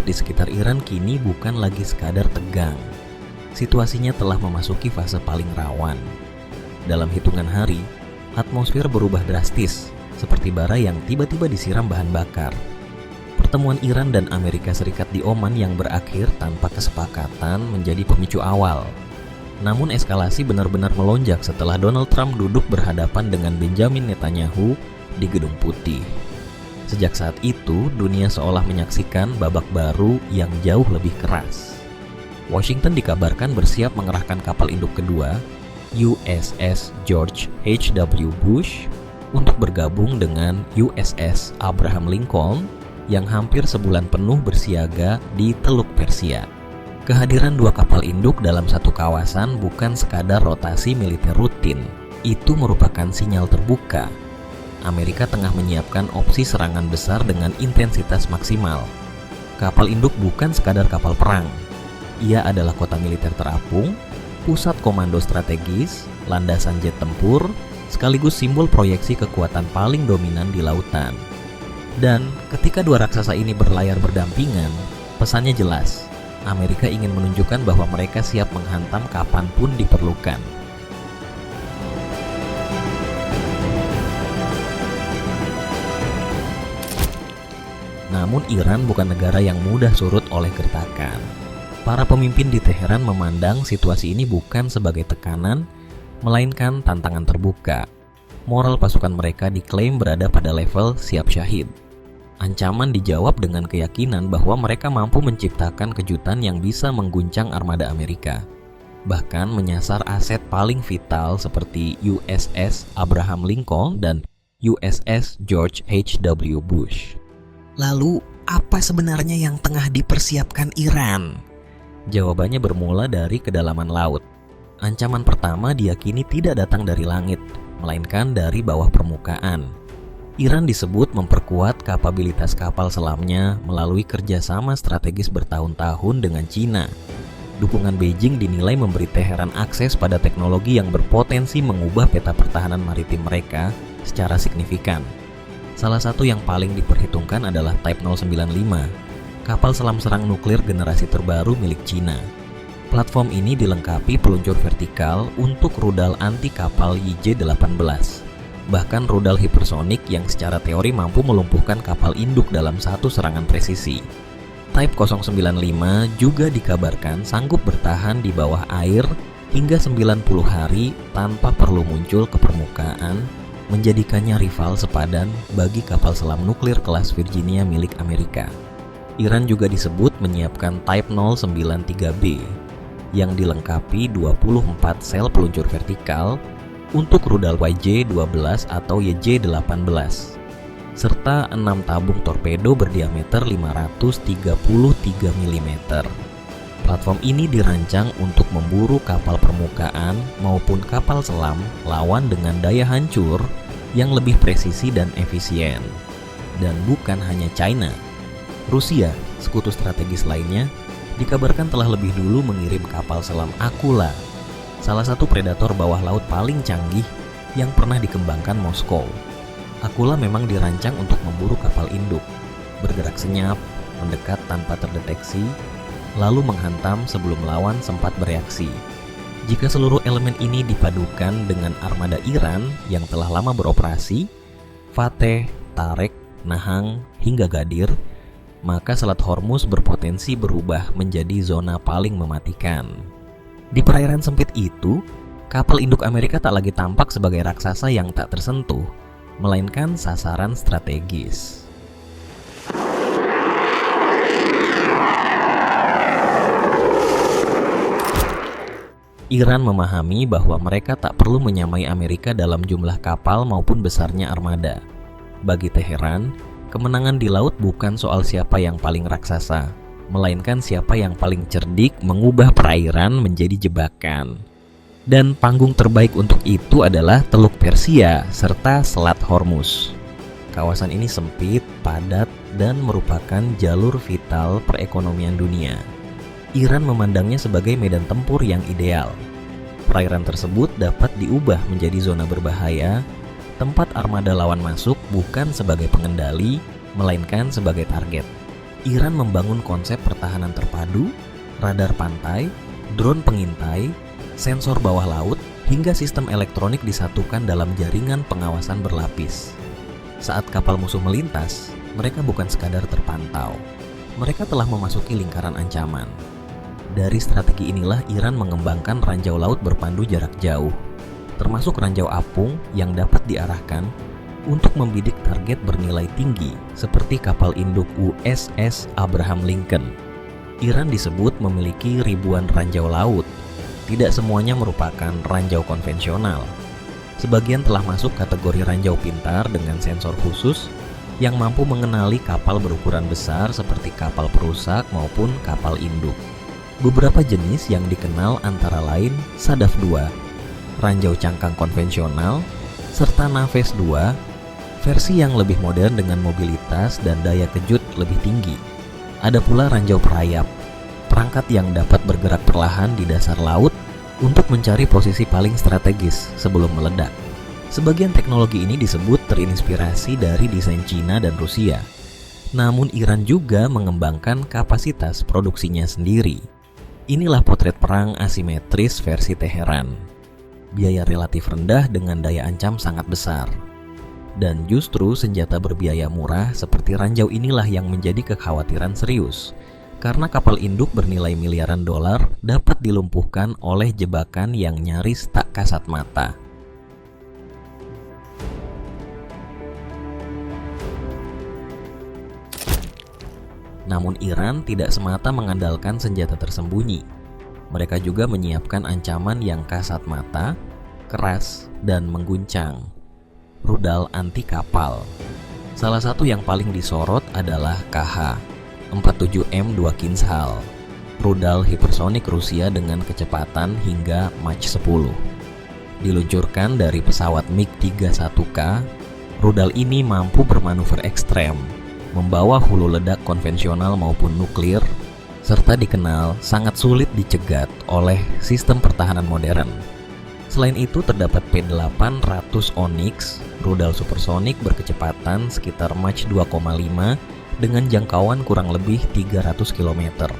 di sekitar Iran kini bukan lagi sekadar tegang. Situasinya telah memasuki fase paling rawan. Dalam hitungan hari, atmosfer berubah drastis, seperti bara yang tiba-tiba disiram bahan bakar. Pertemuan Iran dan Amerika Serikat di Oman yang berakhir tanpa kesepakatan menjadi pemicu awal. Namun eskalasi benar-benar melonjak setelah Donald Trump duduk berhadapan dengan Benjamin Netanyahu di Gedung Putih. Sejak saat itu, dunia seolah menyaksikan babak baru yang jauh lebih keras. Washington dikabarkan bersiap mengerahkan kapal induk kedua, USS George H.W. Bush, untuk bergabung dengan USS Abraham Lincoln yang hampir sebulan penuh bersiaga di Teluk Persia. Kehadiran dua kapal induk dalam satu kawasan bukan sekadar rotasi militer rutin, itu merupakan sinyal terbuka. Amerika tengah menyiapkan opsi serangan besar dengan intensitas maksimal. Kapal induk bukan sekadar kapal perang. Ia adalah kota militer terapung, pusat komando strategis, landasan jet tempur, sekaligus simbol proyeksi kekuatan paling dominan di lautan. Dan ketika dua raksasa ini berlayar berdampingan, pesannya jelas. Amerika ingin menunjukkan bahwa mereka siap menghantam kapanpun diperlukan. Namun Iran bukan negara yang mudah surut oleh gertakan. Para pemimpin di Teheran memandang situasi ini bukan sebagai tekanan, melainkan tantangan terbuka. Moral pasukan mereka diklaim berada pada level siap syahid. Ancaman dijawab dengan keyakinan bahwa mereka mampu menciptakan kejutan yang bisa mengguncang armada Amerika. Bahkan menyasar aset paling vital seperti USS Abraham Lincoln dan USS George H.W. Bush. Lalu, apa sebenarnya yang tengah dipersiapkan Iran? Jawabannya bermula dari kedalaman laut. Ancaman pertama diyakini tidak datang dari langit, melainkan dari bawah permukaan. Iran disebut memperkuat kapabilitas kapal selamnya melalui kerjasama strategis bertahun-tahun dengan Cina. Dukungan Beijing dinilai memberi Teheran akses pada teknologi yang berpotensi mengubah peta pertahanan maritim mereka secara signifikan. Salah satu yang paling diperhitungkan adalah Type 095, kapal selam serang nuklir generasi terbaru milik Cina. Platform ini dilengkapi peluncur vertikal untuk rudal anti kapal YJ-18, bahkan rudal hipersonik yang secara teori mampu melumpuhkan kapal induk dalam satu serangan presisi. Type 095 juga dikabarkan sanggup bertahan di bawah air hingga 90 hari tanpa perlu muncul ke permukaan, menjadikannya rival sepadan bagi kapal selam nuklir kelas Virginia milik Amerika. Iran juga disebut menyiapkan Type 093B yang dilengkapi 24 sel peluncur vertikal untuk rudal YJ-12 atau YJ-18 serta 6 tabung torpedo berdiameter 533 mm. Platform ini dirancang untuk memburu kapal permukaan maupun kapal selam lawan dengan daya hancur yang lebih presisi dan efisien. Dan bukan hanya China. Rusia, sekutu strategis lainnya, dikabarkan telah lebih dulu mengirim kapal selam Akula, salah satu predator bawah laut paling canggih yang pernah dikembangkan Moskow. Akula memang dirancang untuk memburu kapal induk, bergerak senyap, mendekat tanpa terdeteksi, lalu menghantam sebelum lawan sempat bereaksi. Jika seluruh elemen ini dipadukan dengan armada Iran yang telah lama beroperasi, Fateh, Tarek, Nahang, hingga Gadir, maka Selat Hormuz berpotensi berubah menjadi zona paling mematikan. Di perairan sempit itu, kapal induk Amerika tak lagi tampak sebagai raksasa yang tak tersentuh, melainkan sasaran strategis. Iran memahami bahwa mereka tak perlu menyamai Amerika dalam jumlah kapal maupun besarnya armada. Bagi Teheran, kemenangan di laut bukan soal siapa yang paling raksasa, melainkan siapa yang paling cerdik mengubah perairan menjadi jebakan. Dan panggung terbaik untuk itu adalah Teluk Persia serta Selat Hormuz. Kawasan ini sempit, padat, dan merupakan jalur vital perekonomian dunia. Iran memandangnya sebagai medan tempur yang ideal. Perairan tersebut dapat diubah menjadi zona berbahaya, tempat armada lawan masuk bukan sebagai pengendali, melainkan sebagai target. Iran membangun konsep pertahanan terpadu, radar pantai, drone pengintai, sensor bawah laut, hingga sistem elektronik disatukan dalam jaringan pengawasan berlapis. Saat kapal musuh melintas, mereka bukan sekadar terpantau. Mereka telah memasuki lingkaran ancaman. Dari strategi inilah Iran mengembangkan ranjau laut berpandu jarak jauh, termasuk ranjau apung yang dapat diarahkan untuk membidik target bernilai tinggi seperti kapal induk USS Abraham Lincoln. Iran disebut memiliki ribuan ranjau laut. Tidak semuanya merupakan ranjau konvensional. Sebagian telah masuk kategori ranjau pintar dengan sensor khusus yang mampu mengenali kapal berukuran besar seperti kapal perusak maupun kapal induk. Beberapa jenis yang dikenal antara lain Sadaf 2, ranjau cangkang konvensional, serta Naves 2, versi yang lebih modern dengan mobilitas dan daya kejut lebih tinggi. Ada pula ranjau perayap, perangkat yang dapat bergerak perlahan di dasar laut untuk mencari posisi paling strategis sebelum meledak. Sebagian teknologi ini disebut terinspirasi dari desain Cina dan Rusia. Namun Iran juga mengembangkan kapasitas produksinya sendiri. Inilah potret perang asimetris versi Teheran. Biaya relatif rendah dengan daya ancam sangat besar. Dan justru senjata berbiaya murah seperti ranjau inilah yang menjadi kekhawatiran serius. Karena kapal induk bernilai miliaran dolar dapat dilumpuhkan oleh jebakan yang nyaris tak kasat mata. Namun Iran tidak semata mengandalkan senjata tersembunyi. Mereka juga menyiapkan ancaman yang kasat mata, keras, dan mengguncang. Rudal anti kapal. Salah satu yang paling disorot adalah KH-47M2 Kinzhal, rudal hipersonik Rusia dengan kecepatan hingga Mach 10. Diluncurkan dari pesawat MiG-31K, rudal ini mampu bermanuver ekstrem, membawa hulu ledak konvensional maupun nuklir, serta dikenal sangat sulit dicegat oleh sistem pertahanan modern. Selain itu terdapat P-800 Onyx, rudal supersonik berkecepatan sekitar Mach 2,5 dengan jangkauan kurang lebih 300 km.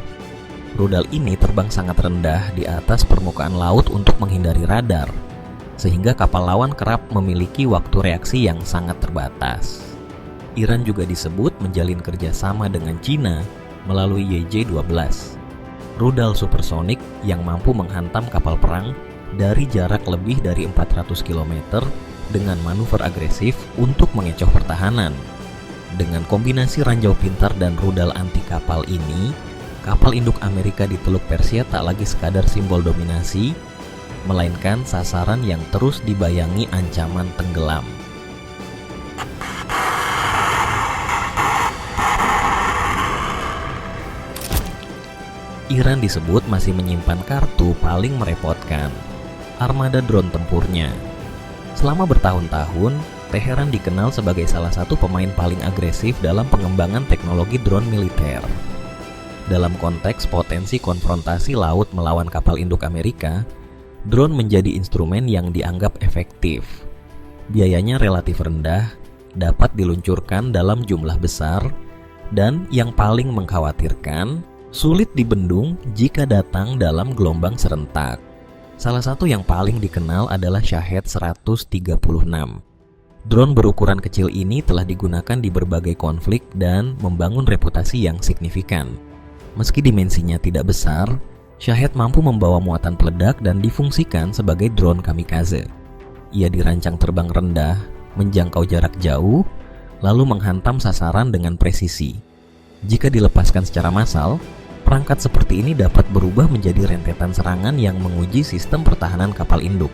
Rudal ini terbang sangat rendah di atas permukaan laut untuk menghindari radar, sehingga kapal lawan kerap memiliki waktu reaksi yang sangat terbatas. Iran juga disebut menjalin kerjasama dengan Cina melalui YJ-12, rudal supersonik yang mampu menghantam kapal perang dari jarak lebih dari 400 km dengan manuver agresif untuk mengecoh pertahanan. Dengan kombinasi ranjau pintar dan rudal anti kapal ini, kapal induk Amerika di Teluk Persia tak lagi sekadar simbol dominasi, melainkan sasaran yang terus dibayangi ancaman tenggelam. Iran disebut masih menyimpan kartu paling merepotkan, armada drone tempurnya. Selama bertahun-tahun, Teheran dikenal sebagai salah satu pemain paling agresif dalam pengembangan teknologi drone militer. Dalam konteks potensi konfrontasi laut melawan kapal induk Amerika, drone menjadi instrumen yang dianggap efektif. Biayanya relatif rendah, dapat diluncurkan dalam jumlah besar, dan yang paling mengkhawatirkan, sulit dibendung jika datang dalam gelombang serentak. Salah satu yang paling dikenal adalah Shahed 136. Drone berukuran kecil ini telah digunakan di berbagai konflik dan membangun reputasi yang signifikan. Meski dimensinya tidak besar, Shahed mampu membawa muatan peledak dan difungsikan sebagai drone kamikaze. Ia dirancang terbang rendah, menjangkau jarak jauh, lalu menghantam sasaran dengan presisi. Jika dilepaskan secara massal, perangkat seperti ini dapat berubah menjadi rentetan serangan yang menguji sistem pertahanan kapal induk.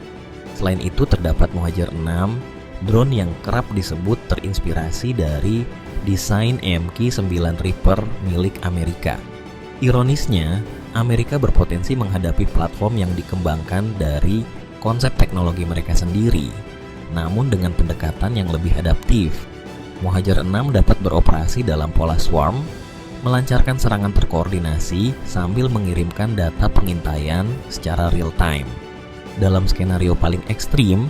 Selain itu terdapat Mohajer 6, drone yang kerap disebut terinspirasi dari desain MQ-9 Reaper milik Amerika. Ironisnya, Amerika berpotensi menghadapi platform yang dikembangkan dari konsep teknologi mereka sendiri, namun dengan pendekatan yang lebih adaptif. Mohajer 6 dapat beroperasi dalam pola swarm, melancarkan serangan terkoordinasi sambil mengirimkan data pengintaian secara real time. Dalam skenario paling ekstrim,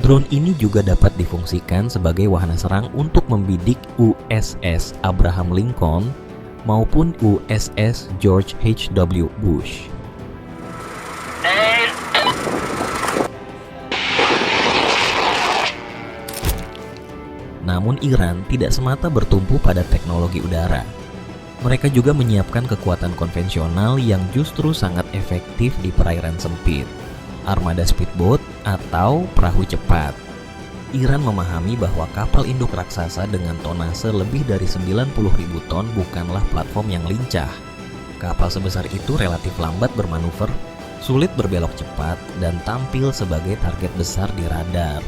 drone ini juga dapat difungsikan sebagai wahana serang untuk membidik USS Abraham Lincoln maupun USS George H.W. Bush. Namun Iran tidak semata bertumpu pada teknologi udara. Mereka juga menyiapkan kekuatan konvensional yang justru sangat efektif di perairan sempit, armada speedboat atau perahu cepat. Iran memahami bahwa kapal induk raksasa dengan tonase lebih dari 90.000 ton bukanlah platform yang lincah. Kapal sebesar itu relatif lambat bermanuver, sulit berbelok cepat, dan tampil sebagai target besar di radar.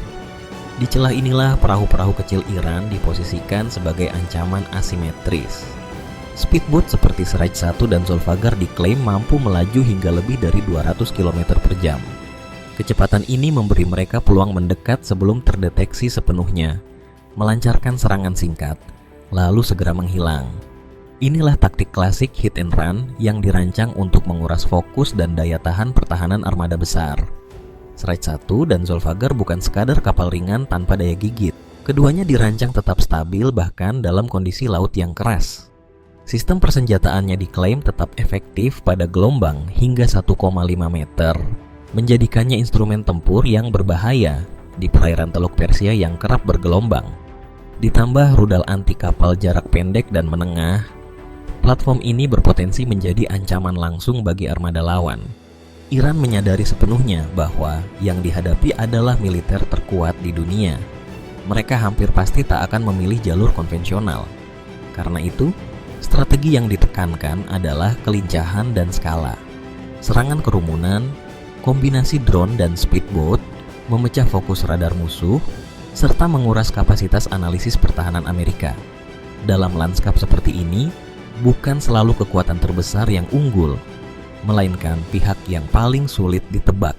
Di celah inilah perahu-perahu kecil Iran diposisikan sebagai ancaman asimetris. Speedboat seperti Siraj 1 dan Zulfagar diklaim mampu melaju hingga lebih dari 200 km per jam. Kecepatan ini memberi mereka peluang mendekat sebelum terdeteksi sepenuhnya, melancarkan serangan singkat, lalu segera menghilang. Inilah taktik klasik hit and run yang dirancang untuk menguras fokus dan daya tahan pertahanan armada besar. Siraj 1 dan Zulfagar bukan sekadar kapal ringan tanpa daya gigit. Keduanya dirancang tetap stabil bahkan dalam kondisi laut yang keras. Sistem persenjataannya diklaim tetap efektif pada gelombang hingga 1,5 meter, menjadikannya instrumen tempur yang berbahaya di perairan Teluk Persia yang kerap bergelombang. Ditambah rudal anti kapal jarak pendek dan menengah, platform ini berpotensi menjadi ancaman langsung bagi armada lawan. Iran menyadari sepenuhnya bahwa yang dihadapi adalah militer terkuat di dunia. Mereka hampir pasti tak akan memilih jalur konvensional. Karena itu, strategi yang ditekankan adalah kelincahan dan skala. Serangan kerumunan, kombinasi drone dan speedboat, memecah fokus radar musuh, serta menguras kapasitas analisis pertahanan Amerika. Dalam lanskap seperti ini, bukan selalu kekuatan terbesar yang unggul, melainkan pihak yang paling sulit ditebak.